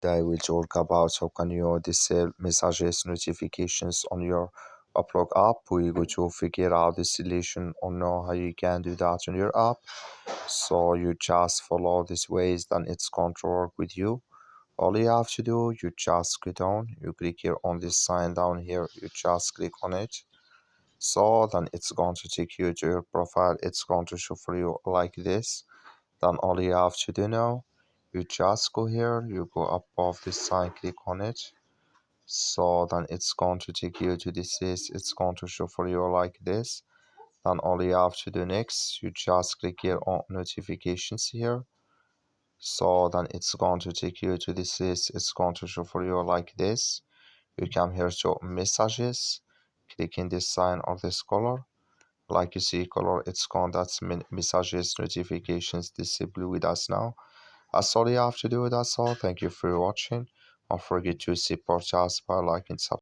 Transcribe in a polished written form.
I will talk about how can you disable messages notifications on your Waplog app. We go to figure out the solution or know how you can do that on your app. So you just follow these ways, then it's going to work with you. All you have to do, you just go down, you click here on this sign down here, you just click on it. So then it's going to take you to your profile. It's going to show for you like this. Then all you have to do now, you just go here, you go above this sign, click on it. So then it's going to take you to this list. It's going to show for you like this. Then all you have to do next, you just click here on notifications here. So then it's going to take you to this list. It's going to show for you like this. You come here to messages, click in this sign or this color. Like you see color, it's gone. That's messages notifications disable with us now. That's all you have to do. That's all. Thank you for watching. Don't forget to support us by liking, subscribe.